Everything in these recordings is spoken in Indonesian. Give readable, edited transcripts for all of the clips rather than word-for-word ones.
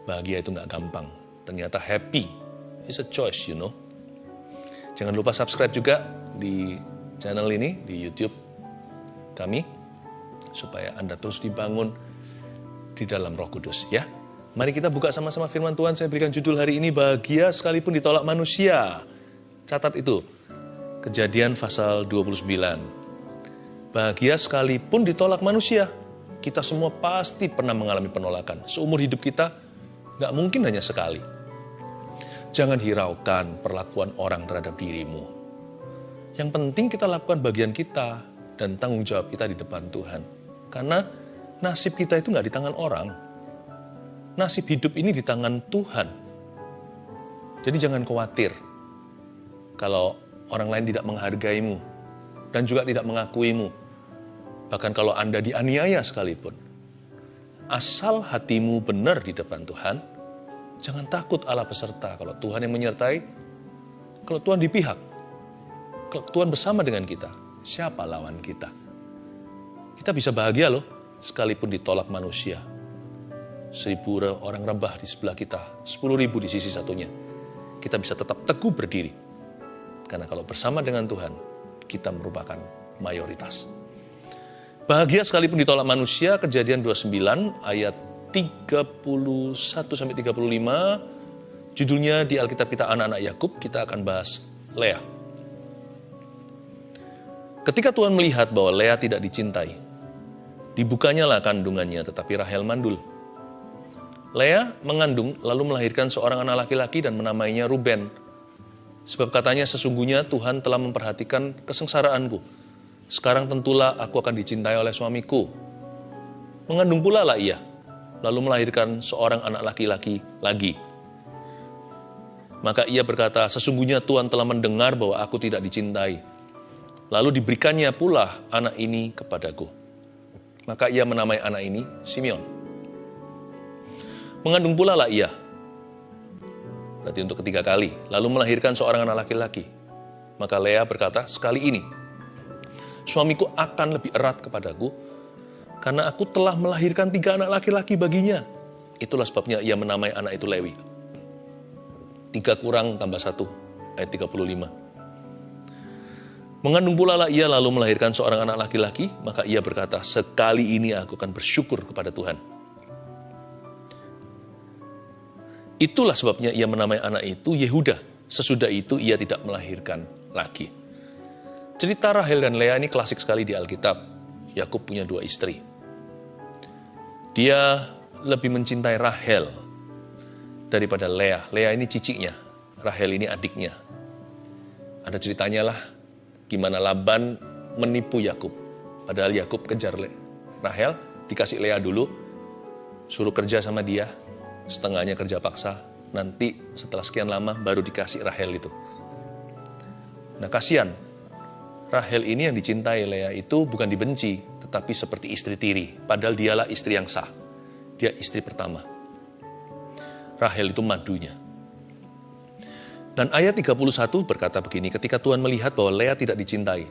Bahagia itu gak gampang. Ternyata happy is a choice, you know. Jangan lupa subscribe juga di channel ini, di YouTube kami, supaya Anda terus dibangun di dalam Roh Kudus, ya. Mari kita buka sama-sama firman Tuhan. Saya berikan judul hari ini, bahagia sekalipun ditolak manusia. Catat itu, Kejadian pasal 29. Bahagia sekalipun ditolak manusia. Kita semua pasti pernah mengalami penolakan. Seumur hidup kita, gak mungkin hanya sekali. Jangan hiraukan perlakuan orang terhadap dirimu. Yang penting kita lakukan bagian kita dan tanggung jawab kita di depan Tuhan. Karena nasib kita itu gak di tangan orang. Nasib hidup ini di tangan Tuhan. Jadi jangan khawatir kalau orang lain tidak menghargaimu dan juga tidak mengakuimu. Bahkan kalau Anda dianiaya sekalipun. Asal hatimu benar di depan Tuhan, jangan takut Allah beserta. Kalau Tuhan yang menyertai, kalau Tuhan di pihak, kalau Tuhan bersama dengan kita, siapa lawan kita? Kita bisa bahagia loh, sekalipun ditolak manusia. 1.000 orang rebah di sebelah kita, 10.000 di sisi satunya. Kita bisa tetap teguh berdiri. Karena kalau bersama dengan Tuhan, kita merupakan mayoritas. Bahagia sekalipun ditolak manusia, Kejadian 29 ayat 31-35. Judulnya di Alkitab kita anak-anak Yakub, kita akan bahas Lea. Ketika Tuhan melihat bahwa Lea tidak dicintai, dibukanyalah kandungannya, tetapi Rahel mandul. Lea mengandung lalu melahirkan seorang anak laki-laki dan menamainya Ruben. Sebab katanya sesungguhnya Tuhan telah memperhatikan kesengsaraanku. Sekarang tentulah aku akan dicintai oleh suamiku. Mengandung pula lah ia, lalu melahirkan seorang anak laki-laki lagi. Maka ia berkata, sesungguhnya Tuhan telah mendengar bahwa aku tidak dicintai. Lalu diberikannya pula anak ini kepadaku. Maka ia menamai anak ini Simeon. Mengandung pula lah ia, berarti untuk ketiga kali, lalu melahirkan seorang anak laki-laki. Maka Lea berkata, sekali ini suamiku akan lebih erat kepadaku, karena aku telah melahirkan 3 anak laki-laki baginya. Itulah sebabnya ia menamai anak itu Lewi. 3 kurang tambah 1, ayat 35. Mengandung pula lah ia lalu melahirkan seorang anak laki-laki, maka ia berkata, sekali ini aku akan bersyukur kepada Tuhan. Itulah sebabnya ia menamai anak itu Yehuda. Sesudah itu ia tidak melahirkan lagi. Cerita Rahel dan Lea ini klasik sekali di Alkitab. Yakub punya 2 istri. Dia lebih mencintai Rahel daripada Lea. Lea ini ciciknya, Rahel ini adiknya. Ada ceritanya lah, gimana Laban menipu Yakub. Padahal Yakub kejar Rahel, dikasih Lea dulu, suruh kerja sama dia, setengahnya kerja paksa. Nanti setelah sekian lama baru dikasih Rahel itu. Nah kasihan, Rahel ini yang dicintai Lea itu bukan dibenci, tetapi seperti istri tiri. Padahal dialah istri yang sah. Dia istri pertama. Rahel itu madunya. Dan ayat 31 berkata begini, ketika Tuhan melihat bahwa Lea tidak dicintai.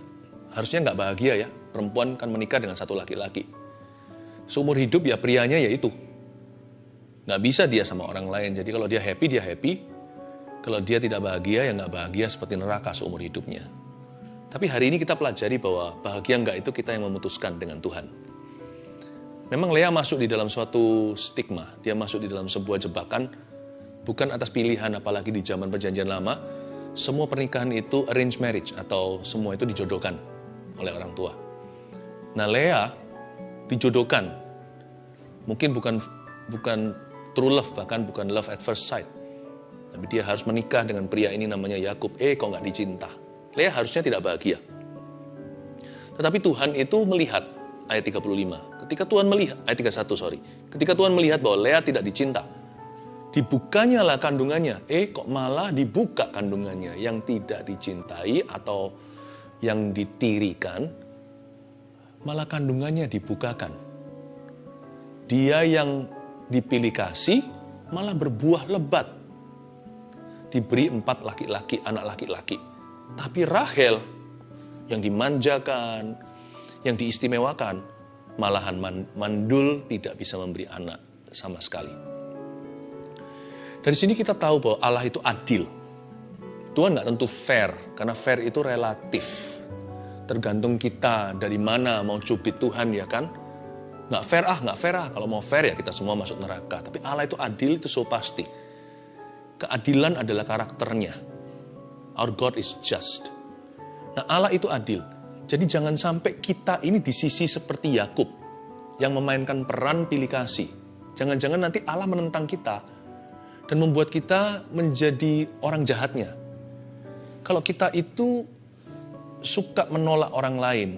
Harusnya nggak bahagia ya, perempuan kan menikah dengan satu laki-laki. Seumur hidup ya prianya ya itu. Nggak bisa dia sama orang lain. Jadi kalau dia happy, dia happy. Kalau dia tidak bahagia, ya nggak bahagia seperti neraka seumur hidupnya. Tapi hari ini kita pelajari bahwa bahagia enggak itu kita yang memutuskan dengan Tuhan. Memang Lea masuk di dalam suatu stigma. Dia masuk di dalam sebuah jebakan. Bukan atas pilihan, apalagi di zaman perjanjian lama. Semua pernikahan itu arranged marriage. Atau semua itu dijodohkan oleh orang tua. Nah Lea dijodohkan. Mungkin bukan true love, bahkan bukan love at first sight. Tapi dia harus menikah dengan pria ini namanya Yakub. Kok nggak dicinta? Lea harusnya tidak bahagia. Tetapi Tuhan itu melihat, ayat 35. Ketika Tuhan melihat, ayat 31, Ketika Tuhan melihat bahwa Lea tidak dicinta, dibukanyalah kandungannya. Kok malah dibuka kandungannya. Yang tidak dicintai atau yang ditirikan, malah kandungannya dibukakan. Dia yang dipilih kasih, malah berbuah lebat. Diberi 4 laki-laki, anak laki-laki. Tapi Rahel yang dimanjakan, yang diistimewakan, malahan mandul tidak bisa memberi anak sama sekali. Dari sini kita tahu bahwa Allah itu adil. Tuhan nggak tentu fair, karena fair itu relatif. Tergantung kita dari mana mau cubit Tuhan, ya kan? Nggak fair. Kalau mau fair ya kita semua masuk neraka. Tapi Allah itu adil, itu so pasti. Keadilan adalah karakternya. Our God is just. Nah, Allah itu adil. Jadi jangan sampai kita ini di sisi seperti Yakub yang memainkan peran pilih kasih. Jangan-jangan nanti Allah menentang kita dan membuat kita menjadi orang jahatnya. Kalau kita itu suka menolak orang lain,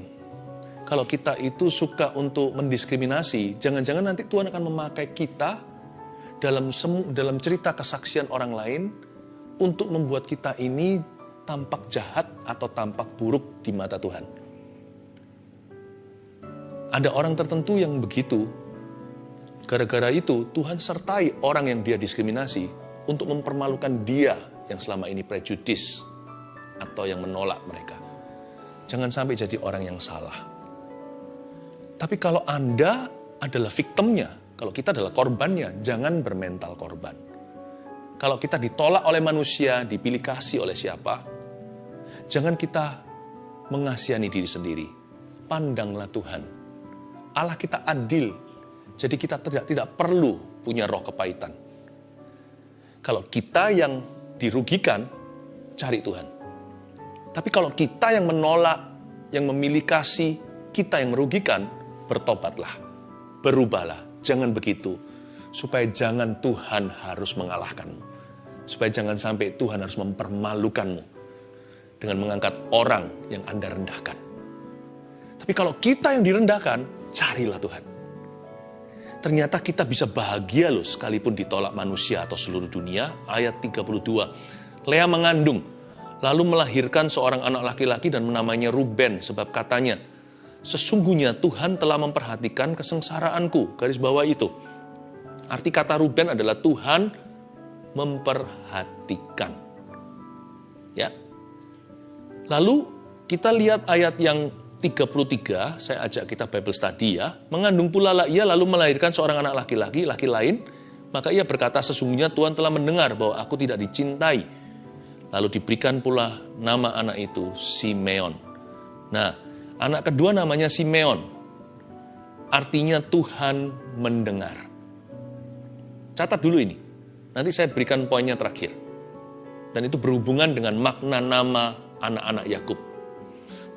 kalau kita itu suka untuk mendiskriminasi, jangan-jangan nanti Tuhan akan memakai kita dalam cerita kesaksian orang lain untuk membuat kita ini tampak jahat atau tampak buruk di mata Tuhan. Ada orang tertentu yang begitu. Gara-gara itu Tuhan sertai orang yang dia diskriminasi untuk mempermalukan dia yang selama ini prejudis atau yang menolak mereka. Jangan sampai jadi orang yang salah. Tapi kalau Anda adalah victimnya, kalau kita adalah korbannya, jangan bermental korban. Kalau kita ditolak oleh manusia, dipilih kasih oleh siapa, jangan kita mengasihani diri sendiri. Pandanglah Tuhan. Allah kita adil, jadi kita tidak perlu punya roh kepahitan. Kalau kita yang dirugikan, cari Tuhan. Tapi kalau kita yang menolak, yang memilih kasih, kita yang merugikan, bertobatlah, berubahlah. Jangan begitu, supaya jangan Tuhan harus mengalahkanmu. Supaya jangan sampai Tuhan harus mempermalukanmu dengan mengangkat orang yang Anda rendahkan. Tapi kalau kita yang direndahkan, carilah Tuhan. Ternyata kita bisa bahagia loh, sekalipun ditolak manusia atau seluruh dunia. Ayat 32, Lea mengandung, lalu melahirkan seorang anak laki-laki dan menamainya Ruben, sebab katanya, sesungguhnya Tuhan telah memperhatikan kesengsaraanku. Garis bawah itu. Arti kata Ruben adalah Tuhan memperhatikan. Ya. Lalu kita lihat ayat yang 33, saya ajak kita Bible study ya. Mengandung pula ia lalu melahirkan seorang anak laki-laki, laki lain. Maka ia berkata, sesungguhnya Tuhan telah mendengar bahwa aku tidak dicintai. Lalu diberikan pula nama anak itu Simeon. Nah, anak kedua namanya Simeon. Artinya Tuhan mendengar. Catat dulu ini. Nanti saya berikan poinnya terakhir. Dan itu berhubungan dengan makna nama anak-anak Yakub,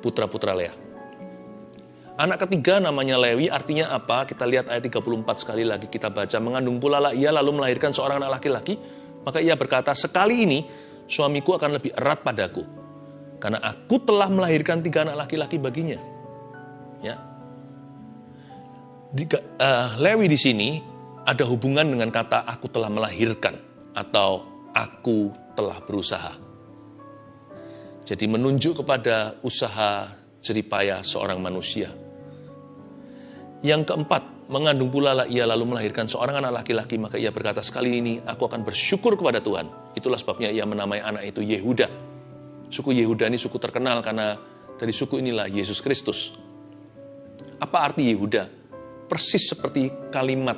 putra-putra Lea. Anak ketiga namanya Lewi, artinya apa? Kita lihat ayat 34 sekali lagi kita baca. Mengandung pula ia lalu melahirkan seorang anak laki-laki. Maka ia berkata, sekali ini suamiku akan lebih erat padaku, karena aku telah melahirkan 3 anak laki-laki baginya. Ya. Lewi di sini ada hubungan dengan kata aku telah melahirkan atau aku telah berusaha. Jadi menunjuk kepada usaha jeripayah seorang manusia. Yang keempat, mengandung pula ia lalu melahirkan seorang anak laki-laki, maka ia berkata, sekali ini aku akan bersyukur kepada Tuhan. Itulah sebabnya ia menamai anak itu Yehuda. Suku Yehuda ini suku terkenal karena dari suku inilah Yesus Kristus. Apa arti Yehuda? Persis seperti kalimat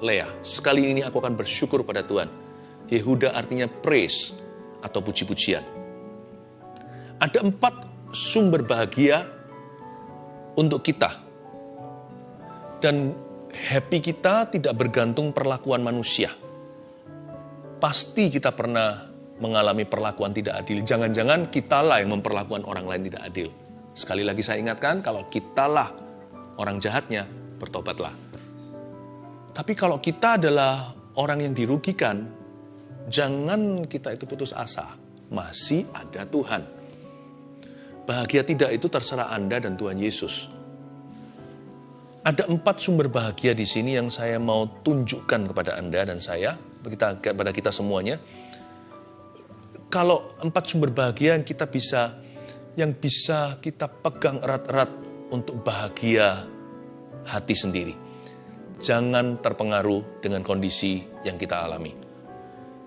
Lea. Sekali ini aku akan bersyukur pada Tuhan. Yehuda artinya praise atau puji-pujian. Ada 4 sumber bahagia untuk kita. Dan happy kita tidak bergantung perlakuan manusia. Pasti kita pernah mengalami perlakuan tidak adil. Jangan-jangan kitalah yang memperlakukan orang lain tidak adil. Sekali lagi saya ingatkan, kalau kitalah orang jahatnya, bertobatlah. Tapi kalau kita adalah orang yang dirugikan, jangan kita itu putus asa. Masih ada Tuhan. Bahagia tidak itu terserah Anda dan Tuhan Yesus. Ada 4 sumber bahagia di sini yang saya mau tunjukkan kepada Anda dan saya, kepada kita semuanya. Kalau 4 sumber bahagia yang bisa kita pegang erat-erat untuk bahagia hati sendiri. Jangan terpengaruh dengan kondisi yang kita alami.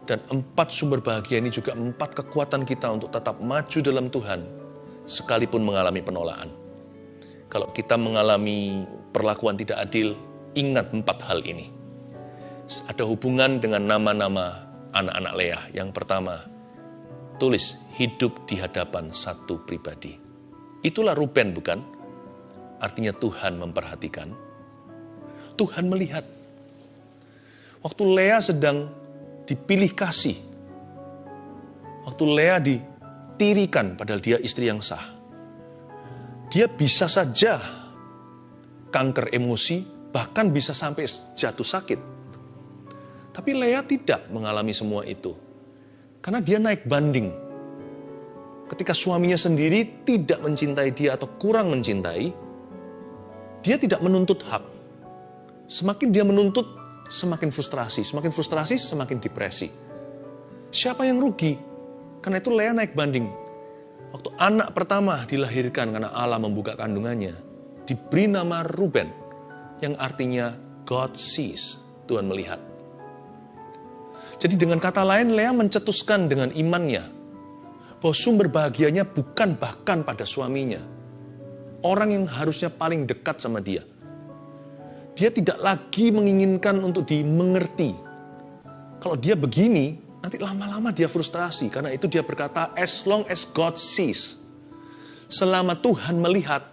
Dan 4 sumber bahagia ini juga 4 kekuatan kita untuk tetap maju dalam Tuhan, sekalipun mengalami penolakan. Kalau kita mengalami perlakuan tidak adil, ingat 4 hal ini. Ada hubungan dengan nama-nama anak-anak Lea. Yang pertama, tulis hidup di hadapan satu pribadi. Itulah Ruben, bukan? Artinya Tuhan memperhatikan. Tuhan melihat. Waktu Lea sedang dipilih kasih. Waktu Lea ditirikan padahal dia istri yang sah. Dia bisa saja kanker emosi, bahkan bisa sampai jatuh sakit. Tapi Lea tidak mengalami semua itu. Karena dia naik banding. Ketika suaminya sendiri tidak mencintai dia atau kurang mencintai, dia tidak menuntut hak. Semakin dia menuntut, semakin frustrasi. Semakin frustrasi, semakin depresi. Siapa yang rugi? Karena itu Lea naik banding. Waktu anak pertama dilahirkan karena Allah membuka kandungannya, diberi nama Ruben, yang artinya God sees, Tuhan melihat. Jadi dengan kata lain, Lea mencetuskan dengan imannya bahwa sumber bahagianya bukan bahkan pada suaminya. Orang yang harusnya paling dekat sama dia. Dia tidak lagi menginginkan untuk dimengerti. Kalau dia begini, nanti lama-lama dia frustrasi. Karena itu dia berkata, as long as God sees. Selama Tuhan melihat,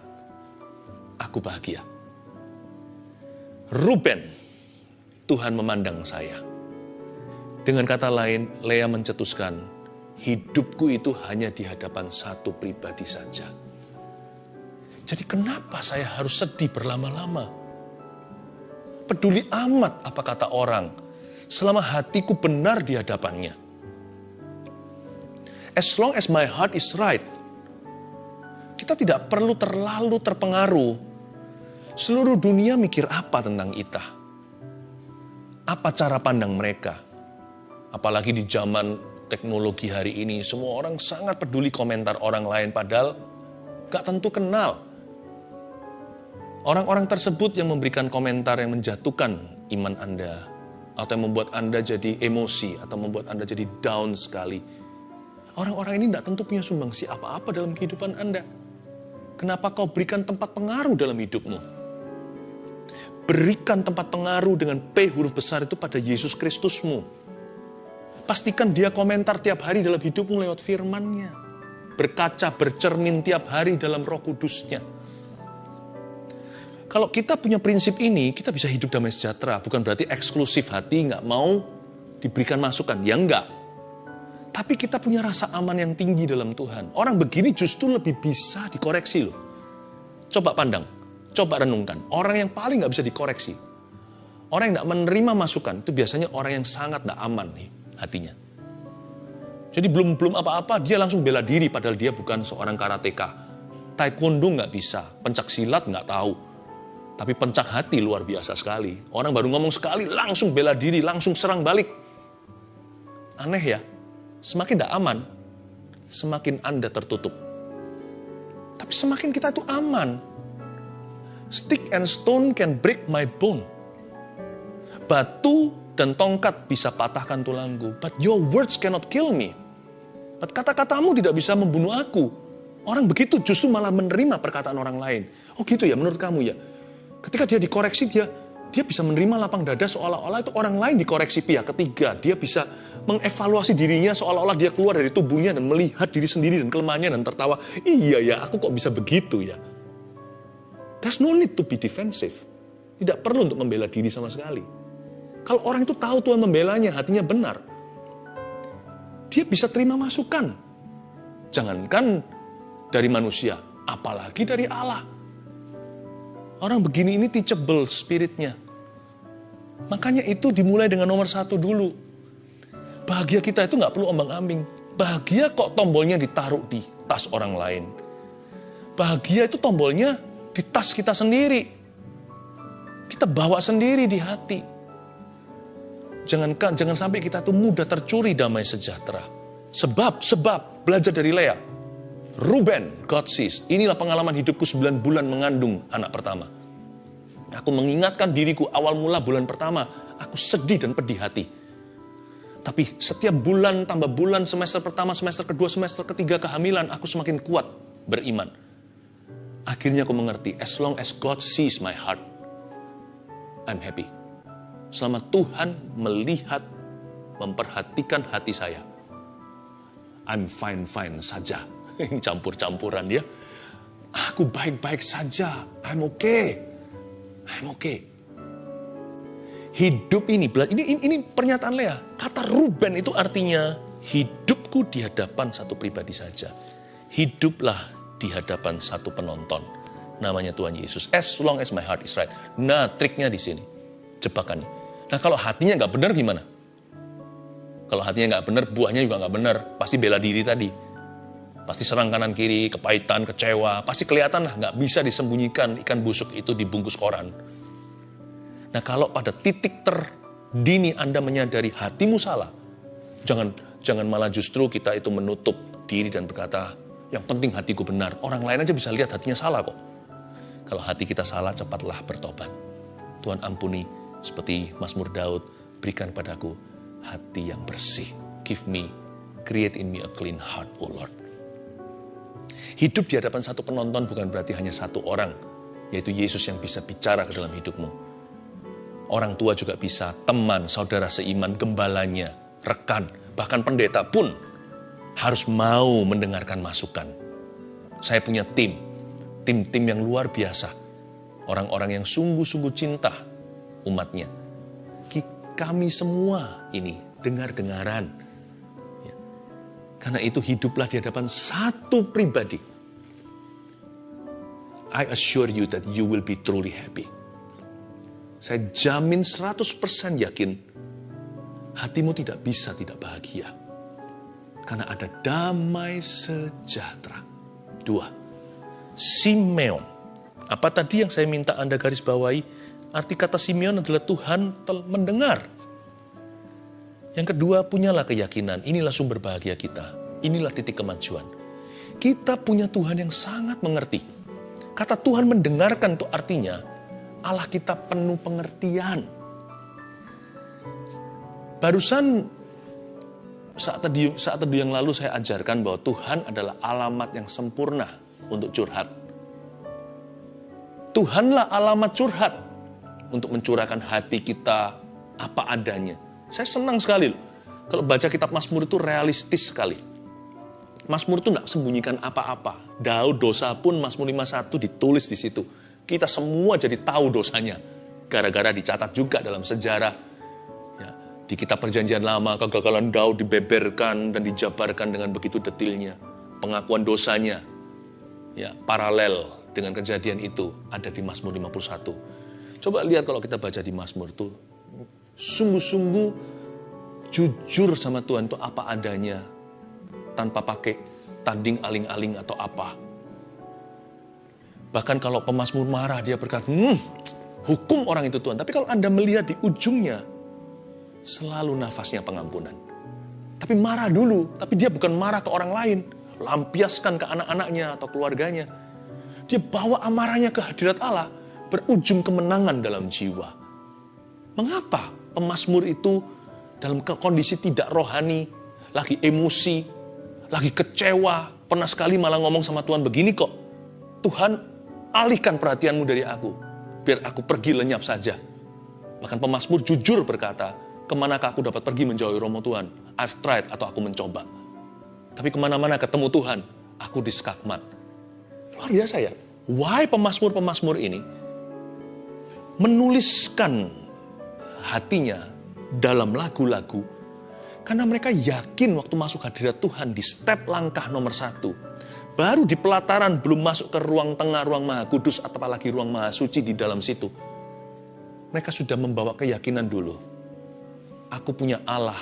aku bahagia. Ruben, Tuhan memandang saya. Dengan kata lain, Lea mencetuskan, hidupku itu hanya di hadapan satu pribadi saja. Jadi kenapa saya harus sedih berlama-lama? Peduli amat apa kata orang, selama hatiku benar di hadapannya. As long as my heart is right, kita tidak perlu terlalu terpengaruh. Seluruh dunia mikir apa tentang kita? Apa cara pandang mereka? Apalagi di zaman teknologi hari ini, semua orang sangat peduli komentar orang lain, padahal gak tentu kenal. Orang-orang tersebut yang memberikan komentar yang menjatuhkan iman Anda, atau yang membuat Anda jadi emosi, atau membuat Anda jadi down sekali. Orang-orang ini gak tentu punya sumbangsi apa-apa dalam kehidupan Anda. Kenapa kau berikan tempat pengaruh dalam hidupmu? Berikan tempat pengaruh dengan P huruf besar itu pada Yesus Kristusmu. Pastikan dia komentar tiap hari dalam hidupmu lewat firman-Nya. Berkaca, bercermin tiap hari dalam Roh Kudus-Nya. Kalau kita punya prinsip ini, kita bisa hidup damai sejahtera. Bukan berarti eksklusif hati, nggak mau diberikan masukan. Ya enggak. Tapi kita punya rasa aman yang tinggi dalam Tuhan. Orang begini justru lebih bisa dikoreksi loh. Coba pandang, coba renungkan. Orang yang paling nggak bisa dikoreksi. Orang yang nggak menerima masukan, itu biasanya orang yang sangat nggak aman nih hatinya. Jadi belum apa-apa, dia langsung bela diri, padahal dia bukan seorang karateka. Taekwondo nggak bisa, pencak silat nggak tahu. Tapi pencak hati luar biasa sekali. Orang baru ngomong sekali, langsung bela diri, langsung serang balik. Aneh ya, semakin tidak aman, semakin Anda tertutup. Tapi semakin kita itu aman. Stick and stone can break my bone. Batu dan tongkat bisa patahkan tulangku. But your words cannot kill me. But kata-katamu tidak bisa membunuh aku. Orang begitu justru malah menerima perkataan orang lain. Oh gitu ya menurut kamu ya. Ketika dia dikoreksi, dia bisa menerima lapang dada seolah-olah itu orang lain dikoreksi pihak ketiga. Dia bisa mengevaluasi dirinya seolah-olah dia keluar dari tubuhnya dan melihat diri sendiri dan kelemahannya dan tertawa. Iya ya, aku kok bisa begitu ya. There's no need to be defensive. Tidak perlu untuk membela diri sama sekali. Kalau orang itu tahu Tuhan membelanya, hatinya benar, dia bisa terima masukan. Jangankan dari manusia, apalagi dari Allah. Orang begini ini teachable spiritnya. Makanya itu dimulai dengan nomor 1 dulu. Bahagia kita itu gak perlu ombang-ambing. Bahagia kok tombolnya ditaruh di tas orang lain. Bahagia itu tombolnya di tas kita sendiri. Kita bawa sendiri di hati. Jangan sampai kita tuh mudah tercuri damai sejahtera. Sebab belajar dari Lea. Ruben, God sees. Inilah pengalaman hidupku 9 bulan mengandung anak pertama. Aku mengingatkan diriku awal mula bulan pertama. Aku sedih dan pedih hati. Tapi setiap bulan tambah bulan, semester pertama, semester kedua, semester ketiga kehamilan, aku semakin kuat beriman. Akhirnya aku mengerti, as long as God sees my heart, I'm happy. Selama Tuhan melihat memperhatikan hati saya. I'm fine-fine saja. Ini campur-campuran dia. Aku baik-baik saja. I'm okay. Hidup ini pernyataan Lea. Kata Ruben itu artinya hidupku di hadapan satu pribadi saja. Hiduplah di hadapan satu penonton. Namanya Tuhan Yesus. As long as my heart is right. Nah, triknya di sini. Jebakannya. Nah, kalau hatinya nggak benar gimana? Kalau hatinya nggak benar, buahnya juga nggak benar. Pasti bela diri tadi. Pasti serang kanan kiri, kepahitan, kecewa. Pasti kelihatan lah, nggak bisa disembunyikan ikan busuk itu dibungkus koran. Nah, kalau pada titik terdini Anda menyadari hatimu salah, jangan malah justru kita itu menutup diri dan berkata, yang penting hatiku benar. Orang lain aja bisa lihat hatinya salah kok. Kalau hati kita salah, cepatlah bertobat. Tuhan ampuni, seperti Mazmur Daud, berikan padaku hati yang bersih. Create in me a clean heart, O Lord. Hidup di hadapan satu penonton bukan berarti hanya satu orang, yaitu Yesus yang bisa bicara ke dalam hidupmu. Orang tua juga bisa, teman, saudara seiman, gembalanya, rekan, bahkan pendeta pun harus mau mendengarkan masukan. Saya punya tim yang luar biasa. Orang-orang yang sungguh-sungguh cinta umatnya. Kami semua ini dengar-dengaran. Ya. Karena itu hiduplah di hadapan satu pribadi. I assure you that you will be truly happy. Saya jamin 100% yakin hatimu tidak bisa tidak bahagia. Karena ada damai sejahtera. 2. Simeon. Apa tadi yang saya minta Anda garis bawahi? Arti kata Simeon adalah Tuhan mendengar. Yang kedua, punyalah keyakinan. Inilah sumber bahagia kita. Inilah titik kemajuan. Kita punya Tuhan yang sangat mengerti. Kata Tuhan mendengarkan itu artinya Allah kita penuh pengertian. Barusan saat teduh yang lalu saya ajarkan bahwa Tuhan adalah alamat yang sempurna untuk curhat. Tuhanlah alamat curhat untuk mencurahkan hati kita apa adanya. Saya senang sekali loh. Kalau baca kitab Mazmur itu realistis sekali. Mazmur itu tidak sembunyikan apa-apa. Daud dosa pun Mazmur 51 ditulis di situ. Kita semua jadi tahu dosanya. Gara-gara dicatat juga dalam sejarah. Ya, di kitab Perjanjian Lama, kegagalan Daud dibeberkan dan dijabarkan dengan begitu detailnya. Pengakuan dosanya, ya, paralel dengan kejadian itu ada di Mazmur 51. Coba lihat kalau kita baca di Mazmur itu, sungguh-sungguh jujur sama Tuhan itu apa adanya, tanpa pakai tanding aling-aling atau apa. Bahkan kalau pemazmur marah, dia berkata, hukum orang itu Tuhan. Tapi kalau Anda melihat di ujungnya, selalu nafasnya pengampunan. Tapi marah dulu, tapi dia bukan marah ke orang lain. Lampiaskan ke anak-anaknya atau keluarganya. Dia bawa amarahnya ke hadirat Allah, berujung kemenangan dalam jiwa. Mengapa pemazmur itu dalam kondisi tidak rohani, lagi emosi, lagi kecewa, pernah sekali malah ngomong sama Tuhan begini kok, Tuhan, alihkan perhatianmu dari aku, biar aku pergi lenyap saja. Bahkan pemazmur jujur berkata, kemanakah aku dapat pergi menjauhi romo Tuhan? I've tried atau aku mencoba. Tapi kemana-mana ketemu Tuhan, aku diskakmat. Luar biasa ya. Why pemazmur-pemazmur ini menuliskan hatinya dalam lagu-lagu? Karena mereka yakin waktu masuk hadirat Tuhan di step langkah nomor 1. Baru di pelataran, belum masuk ke ruang tengah, ruang maha kudus, atau apalagi ruang maha suci di dalam situ. Mereka sudah membawa keyakinan dulu. Aku punya Allah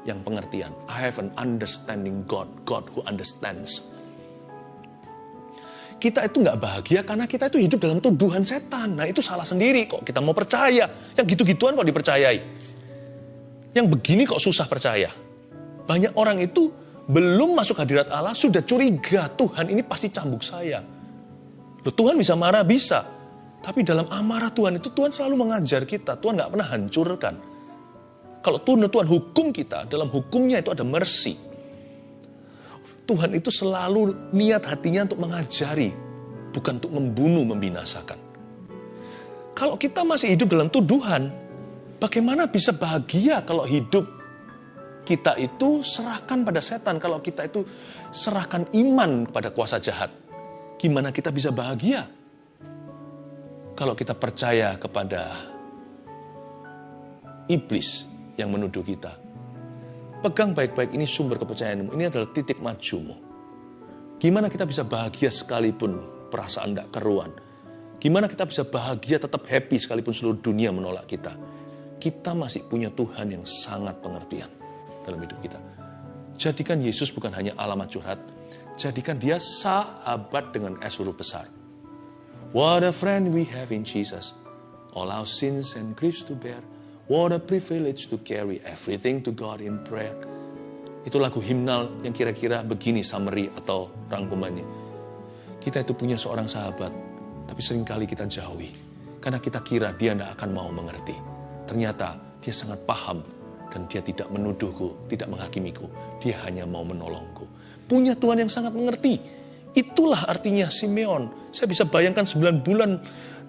yang pengertian. I have an understanding God who understands. Kita itu nggak bahagia karena kita itu hidup dalam tuduhan setan. Nah itu salah sendiri kok. Kita mau percaya. Yang gitu-gituan kok dipercayai. Yang begini kok susah percaya. Banyak orang itu belum masuk hadirat Allah, sudah curiga, Tuhan ini pasti cambuk saya. Loh, Tuhan bisa marah, bisa. Tapi dalam amarah Tuhan itu, Tuhan selalu mengajar kita. Tuhan gak pernah hancurkan. Kalau Tuhan hukum kita, dalam hukumnya itu ada mercy. Tuhan itu selalu niat hatinya untuk mengajari, bukan untuk membunuh, membinasakan. Kalau kita masih hidup dalam tuduhan, bagaimana bisa bahagia kalau hidup kita itu serahkan pada setan, kalau kita itu serahkan iman pada kuasa jahat, gimana kita bisa bahagia? Kalau kita percaya kepada iblis yang menuduh kita. Pegang baik-baik, ini sumber kepercayaanmu, ini adalah titik majumu. Gimana kita bisa bahagia sekalipun perasaan tidak keruan? Gimana kita bisa bahagia tetap happy sekalipun seluruh dunia menolak kita? Kita masih punya Tuhan yang sangat pengertian dalam hidup kita. Jadikan Yesus bukan hanya alamat curhat, jadikan dia sahabat dengan S huruf besar. What a friend we have in Jesus, all our sins and griefs to bear. What a privilege to carry everything to God in prayer. Itu lagu himnal yang kira-kira begini summary atau rangkumannya. Kita itu punya seorang sahabat, tapi seringkali kita jauhi. Karena kita kira dia tidak akan mau mengerti. Ternyata dia sangat paham dan dia tidak menuduhku, tidak menghakimiku. Dia hanya mau menolongku. Punya Tuhan yang sangat mengerti. Itulah artinya Simeon. Saya bisa bayangkan 9 bulan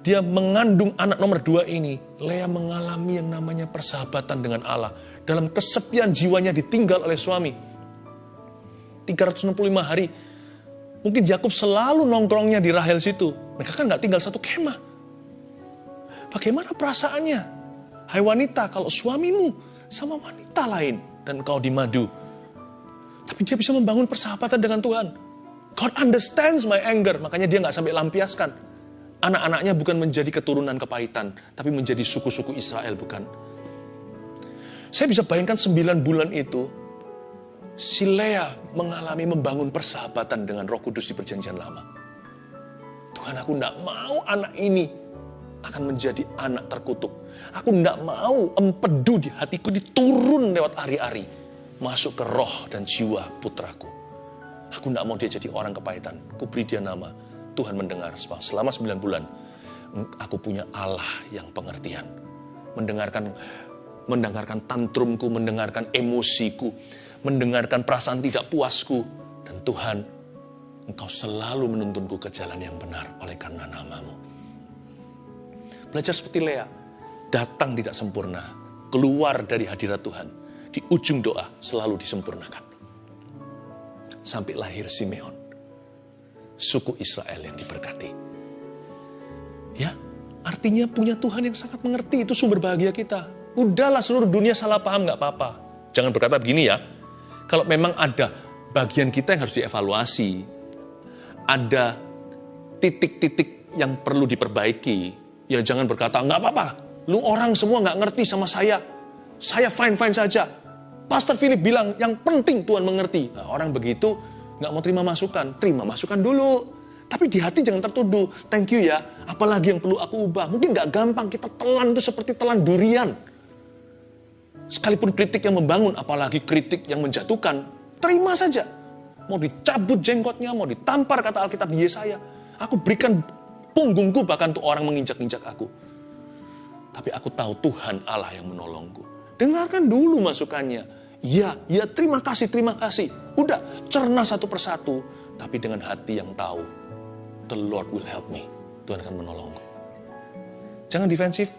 dia mengandung anak nomor 2 ini. Lea mengalami yang namanya persahabatan dengan Allah. Dalam kesepian jiwanya ditinggal oleh suami. 365 hari. Mungkin Yakub selalu nongkrongnya di Rahel situ. Mereka kan gak tinggal satu kemah. Bagaimana perasaannya? Hai wanita, kalau suamimu sama wanita lain dan kau di madu. Tapi dia bisa membangun persahabatan dengan Tuhan. God understands my anger. Makanya dia gak sampai lampiaskan. Anak-anaknya bukan menjadi keturunan kepahitan, tapi menjadi suku-suku Israel, bukan. Saya bisa bayangkan 9 bulan itu, si Lea mengalami membangun persahabatan dengan Roh Kudus di Perjanjian Lama. Tuhan, aku tidak mau anak ini akan menjadi anak terkutuk. Aku tidak mau empedu di hatiku diturun lewat hari-hari, masuk ke roh dan jiwa putraku. Aku tidak mau dia jadi orang kepahitan. Ku beri dia nama. Tuhan mendengar selama 9 bulan. Aku punya Allah yang pengertian. Mendengarkan tantrumku, mendengarkan emosiku, mendengarkan perasaan tidak puasku. Dan Tuhan, Engkau selalu menuntunku ke jalan yang benar oleh karena namamu. Belajar seperti Lea, datang tidak sempurna, keluar dari hadirat Tuhan. Di ujung doa selalu disempurnakan. Sampai lahir Simeon, suku Israel yang diberkati. Ya, artinya punya Tuhan yang sangat mengerti, itu sumber bahagia kita. Udahlah seluruh dunia salah paham, gak apa-apa. Jangan berkata begini ya, kalau memang ada bagian kita yang harus dievaluasi, ada titik-titik yang perlu diperbaiki, ya jangan berkata, gak apa-apa, lu orang semua gak ngerti sama saya fine-fine saja. Pastor Philip bilang, yang penting Tuhan mengerti. Nah, orang begitu gak mau terima masukan dulu. Tapi di hati jangan tertuduh, thank you ya, apalagi yang perlu aku ubah. Mungkin gak gampang, kita telan itu seperti telan durian. Sekalipun kritik yang membangun, apalagi kritik yang menjatuhkan, terima saja. Mau dicabut jenggotnya, mau ditampar kata Alkitab di Yesaya. Aku berikan punggungku bahkan untuk orang menginjak-injak aku. Tapi aku tahu Tuhan Allah yang menolongku. Dengarkan dulu masukannya. Ya, terima kasih. Udah, cerna satu persatu. Tapi dengan hati yang tahu, the Lord will help me. Tuhan akan menolongku. Jangan defensif,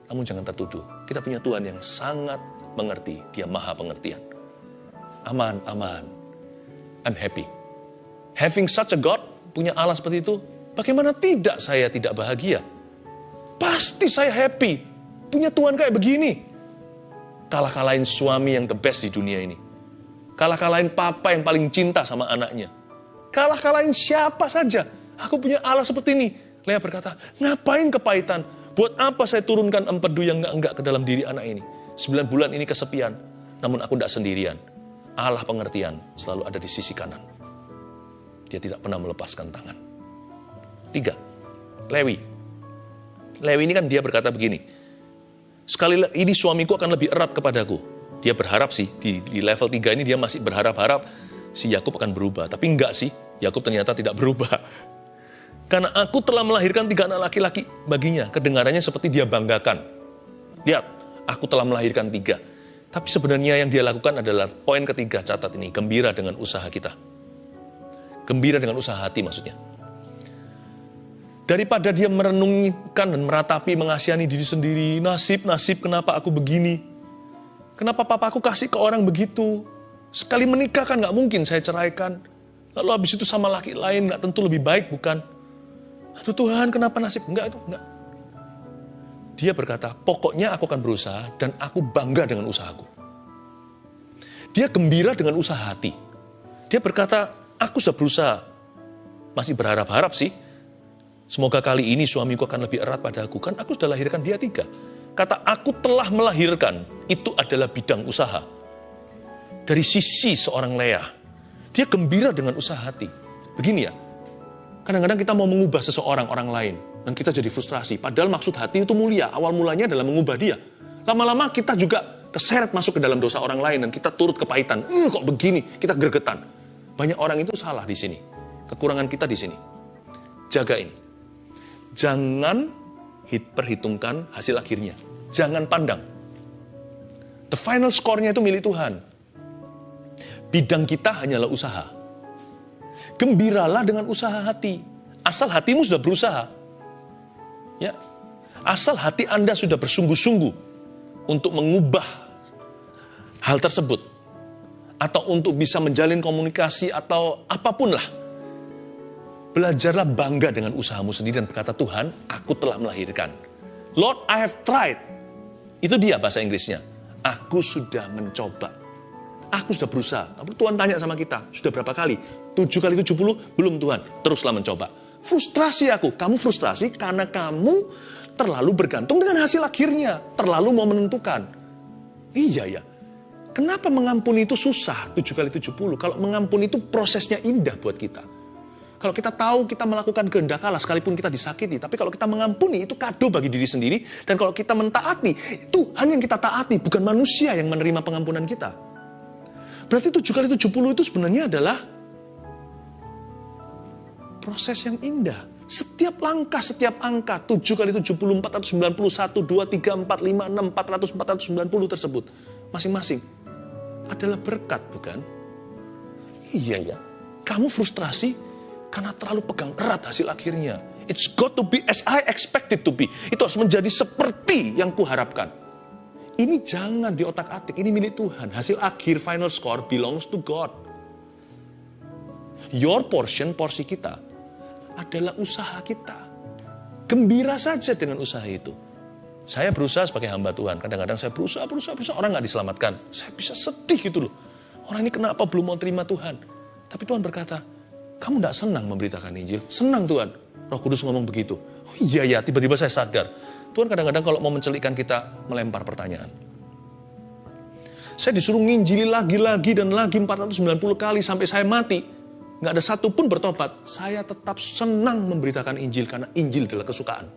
namun jangan tertuduh. Kita punya Tuhan yang sangat mengerti. Dia maha pengertian. Aman. I'm happy. Having such a God, punya Allah seperti itu, bagaimana tidak saya tidak bahagia? Pasti saya happy. Punya Tuhan kayak begini. Kalah-kalahin suami yang the best di dunia ini. Kalah-kalahin papa yang paling cinta sama anaknya. Kalah-kalahin siapa saja. Aku punya Allah seperti ini. Lea berkata, ngapain kepahitan? Buat apa saya turunkan empedu yang enggak ke dalam diri anak ini? 9 bulan ini kesepian. Namun aku tidak sendirian. Allah pengertian selalu ada di sisi kanan. Dia tidak pernah melepaskan tangan. 3. Lewi ini kan dia berkata begini. Sekali ini suamiku akan lebih erat kepadaku. Dia berharap sih, di level 3 ini dia masih berharap-harap si Yakub akan berubah. Tapi enggak sih, Yakub ternyata tidak berubah. Karena aku telah melahirkan 3 anak laki-laki baginya. Kedengarannya seperti dia banggakan. Lihat, aku telah melahirkan 3. Tapi sebenarnya yang dia lakukan adalah poin ketiga, catat ini. Gembira dengan usaha kita. Gembira dengan usaha hati maksudnya. Daripada dia merenungkan dan meratapi, mengasihani diri sendiri. Nasib, kenapa aku begini? Kenapa papaku kasih ke orang begitu? Sekali menikah kan nggak mungkin saya ceraikan. Lalu habis itu sama laki lain nggak tentu lebih baik, bukan? Aduh Tuhan, kenapa nasib? Enggak. Dia berkata, pokoknya aku akan berusaha dan aku bangga dengan usahaku. Dia gembira dengan usaha hati. Dia berkata, aku sudah berusaha. Masih berharap-harap sih. Semoga kali ini suamiku akan lebih erat padaku. Kan aku sudah lahirkan dia 3. Kata aku telah melahirkan, itu adalah bidang usaha. Dari sisi seorang Lea, dia gembira dengan usaha hati. Begini ya, kadang-kadang kita mau mengubah seseorang, orang lain. Dan kita jadi frustrasi. Padahal maksud hati itu mulia. Awal mulanya adalah mengubah dia. Lama-lama kita juga keseret masuk ke dalam dosa orang lain. Dan kita turut kepahitan. Kok begini? Kita gregetan. Banyak orang itu salah di sini. Kekurangan kita di sini. Jaga ini. Jangan perhitungkan hasil akhirnya. Jangan pandang. The final score-nya itu milik Tuhan. Bidang kita hanyalah usaha. Gembiralah dengan usaha hati. Asal hatimu sudah berusaha. Ya, asal hati Anda sudah bersungguh-sungguh untuk mengubah hal tersebut, atau untuk bisa menjalin komunikasi atau apapun lah, belajarlah bangga dengan usahamu sendiri dan berkata, Tuhan, aku telah melahirkan. Lord, I have tried. Itu dia bahasa Inggrisnya. Aku sudah mencoba. Aku sudah berusaha. Tapi Tuhan tanya sama kita, sudah berapa kali? 7 kali 70? Belum Tuhan. Teruslah mencoba. Frustrasi aku. Kamu frustrasi karena kamu terlalu bergantung dengan hasil akhirnya. Terlalu mau menentukan. Iya ya. Kenapa mengampuni itu susah 7 kali 70? Kalau mengampuni itu prosesnya indah buat kita. Kalau kita tahu kita melakukan kehendak Allah sekalipun kita disakiti. Tapi kalau kita mengampuni itu kado bagi diri sendiri. Dan kalau kita mentaati, Tuhan yang kita taati. Bukan manusia yang menerima pengampunan kita. Berarti 7 kali 70 itu sebenarnya adalah proses yang indah. Setiap langkah, setiap angka, 7 kali 70, 491, 2, 3, 4, 5, 6, 400, 490 tersebut. Masing-masing adalah berkat, bukan? Iya ya. Kamu frustrasi karena terlalu pegang erat hasil akhirnya. It's got to be as I expected to be. Itu harus menjadi seperti yang kuharapkan. Ini jangan di otak-atik, ini milik Tuhan. Hasil akhir, final score belongs to God. Your portion, porsi kita, adalah usaha kita. Gembira saja dengan usaha itu. Saya berusaha sebagai hamba Tuhan. Kadang-kadang saya berusaha, orang gak diselamatkan. Saya bisa sedih gitu loh. Orang ini kenapa belum mau terima Tuhan? Tapi Tuhan berkata, kamu gak senang memberitakan Injil? Senang Tuhan. Roh Kudus ngomong begitu. Oh iya ya, tiba-tiba saya sadar. Tuhan kadang-kadang kalau mau mencelikkan kita, melempar pertanyaan. Saya disuruh nginjili lagi dan lagi 490 kali sampai saya mati. Nggak ada satupun bertobat. Saya tetap senang memberitakan Injil karena Injil adalah kesukaan.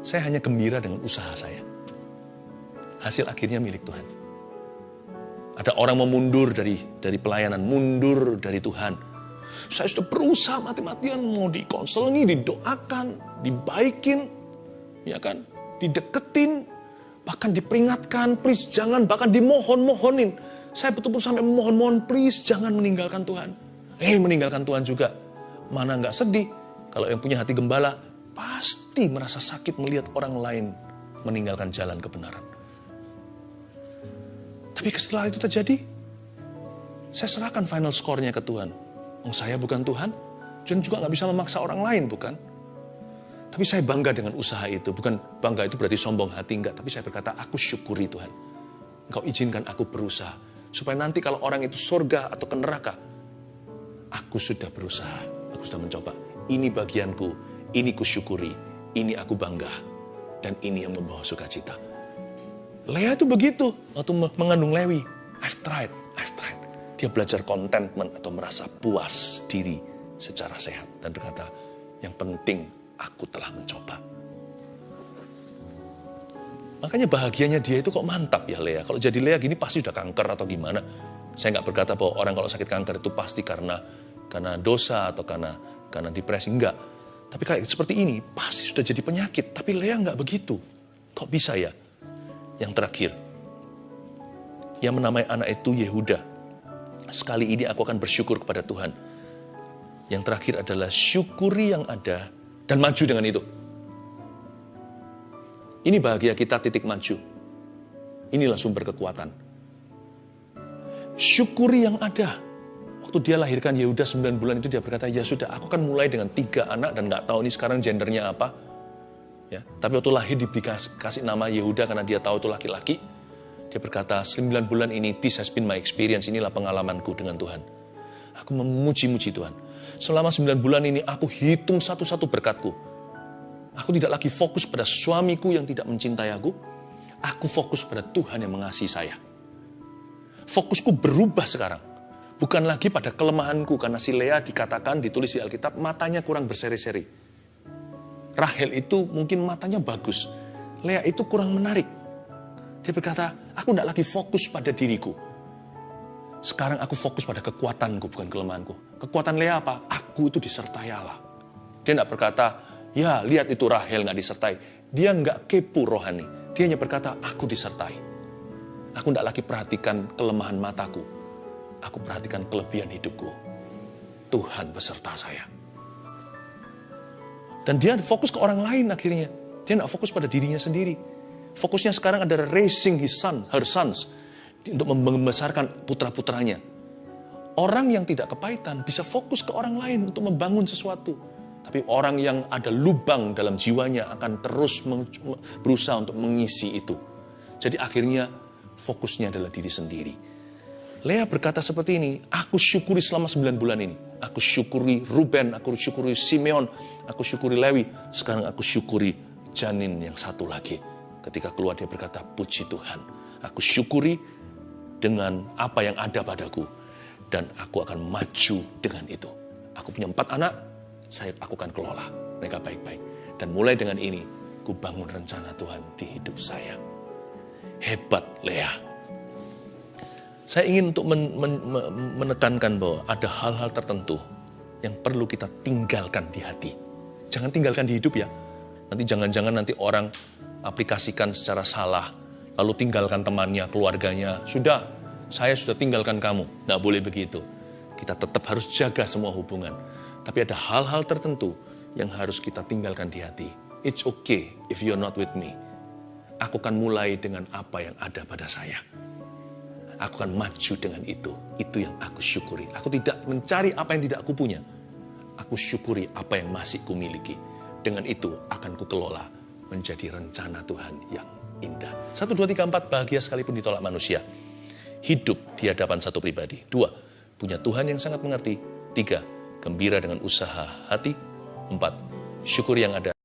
Saya hanya gembira dengan usaha saya. Hasil akhirnya milik Tuhan. Ada orang mau mundur dari pelayanan, mundur dari Tuhan. Saya sudah berusaha mati-matian mau dikonselingi, didoakan, dibaikin, ya kan, dideketin, bahkan diperingatkan, please jangan, bahkan dimohon-mohonin. Saya betul-betul sampai memohon-mohon, please jangan meninggalkan Tuhan. Meninggalkan Tuhan juga. Mana nggak sedih? Kalau yang punya hati gembala, pasti merasa sakit melihat orang lain meninggalkan jalan kebenaran. Tapi setelah itu terjadi, saya serahkan final score-nya ke Tuhan. Saya bukan Tuhan, dan juga nggak bisa memaksa orang lain, bukan? Tapi saya bangga dengan usaha itu. Bukan bangga itu berarti sombong hati, enggak. Tapi saya berkata, aku syukuri Tuhan. Engkau izinkan aku berusaha. Supaya nanti kalau orang itu surga atau ke neraka, aku sudah berusaha, aku sudah mencoba. Ini bagianku, ini kusyukuri, ini aku bangga. Dan ini yang membawa sukacita. Lea itu begitu, waktu mengandung Lewi. I've tried. Dia belajar contentment atau merasa puas diri secara sehat. Dan berkata, yang penting aku telah mencoba. Makanya bahagianya dia itu kok mantap ya Lea. Kalau jadi Lea gini pasti udah kanker atau gimana. Saya gak berkata bahwa orang kalau sakit kanker itu pasti karena dosa atau karena depresi. Enggak. Tapi kayak seperti ini pasti sudah jadi penyakit. Tapi Lea gak begitu. Kok bisa ya? Yang terakhir. Yang menamai anak itu Yehuda. Sekali ini aku akan bersyukur kepada Tuhan. Yang terakhir adalah syukuri yang ada dan maju dengan itu. Ini bahagia kita titik maju. Inilah sumber kekuatan. Syukuri yang ada. Waktu dia lahirkan Yehuda 9 bulan itu dia berkata, ya sudah, aku kan mulai dengan 3 anak dan gak tahu ini sekarang gendernya apa. Ya, tapi waktu lahir dikasih nama Yehuda karena dia tahu itu laki-laki. Dia berkata, 9 bulan ini, this has been my experience, inilah pengalamanku dengan Tuhan. Aku memuji-muji Tuhan. Selama 9 bulan ini aku hitung satu-satu berkatku. Aku tidak lagi fokus pada suamiku yang tidak mencintai aku. Aku fokus pada Tuhan yang mengasihi saya. Fokusku berubah sekarang. Bukan lagi pada kelemahanku, karena si Lea dikatakan, ditulis di Alkitab, matanya kurang berseri-seri. Rahel itu mungkin matanya bagus. Lea itu kurang menarik. Dia berkata, aku tidak lagi fokus pada diriku. Sekarang aku fokus pada kekuatanku, bukan kelemahanku. Kekuatan Lea apa? Aku itu disertai Allah. Dia tidak berkata, ya lihat itu Rahel nggak disertai. Dia nggak kepo rohani. Dia hanya berkata, aku disertai. Aku tidak lagi perhatikan kelemahan mataku. Aku perhatikan kelebihan hidupku. Tuhan beserta saya. Dan dia fokus ke orang lain akhirnya. Dia tidak fokus pada dirinya sendiri. Fokusnya sekarang adalah raising her sons. Untuk membesarkan putra-putranya. Orang yang tidak kepahitan bisa fokus ke orang lain untuk membangun sesuatu. Tapi orang yang ada lubang dalam jiwanya akan terus berusaha untuk mengisi itu. Jadi akhirnya fokusnya adalah diri sendiri. Lea berkata seperti ini, aku syukuri selama 9 bulan ini. Aku syukuri Ruben, aku syukuri Simeon, aku syukuri Lewi. Sekarang aku syukuri janin yang satu lagi. Ketika keluar dia berkata, puji Tuhan. Aku syukuri dengan apa yang ada padaku. Dan aku akan maju dengan itu. Aku punya 4 anak, aku akan kelola mereka baik-baik. Dan mulai dengan ini, ku bangun rencana Tuhan di hidup saya. Hebat Lea. Saya ingin untuk menekankan bahwa ada hal-hal tertentu yang perlu kita tinggalkan di hati. Jangan tinggalkan di hidup ya. Nanti jangan-jangan nanti orang aplikasikan secara salah, lalu tinggalkan temannya, keluarganya. Sudah, saya sudah tinggalkan kamu. Nggak boleh begitu. Kita tetap harus jaga semua hubungan. Tapi ada hal-hal tertentu yang harus kita tinggalkan di hati. It's okay if you're not with me. Aku akan mulai dengan apa yang ada pada saya. Aku akan maju dengan itu. Itu yang aku syukuri. Aku tidak mencari apa yang tidak aku punya. Aku syukuri apa yang masih kumiliki. Dengan itu akan kukelola menjadi rencana Tuhan yang indah. 1, 2, 3, 4, bahagia sekalipun ditolak manusia. Hidup di hadapan satu pribadi. 2, punya Tuhan yang sangat mengerti. 3, gembira dengan usaha hati. 4, syukur yang ada.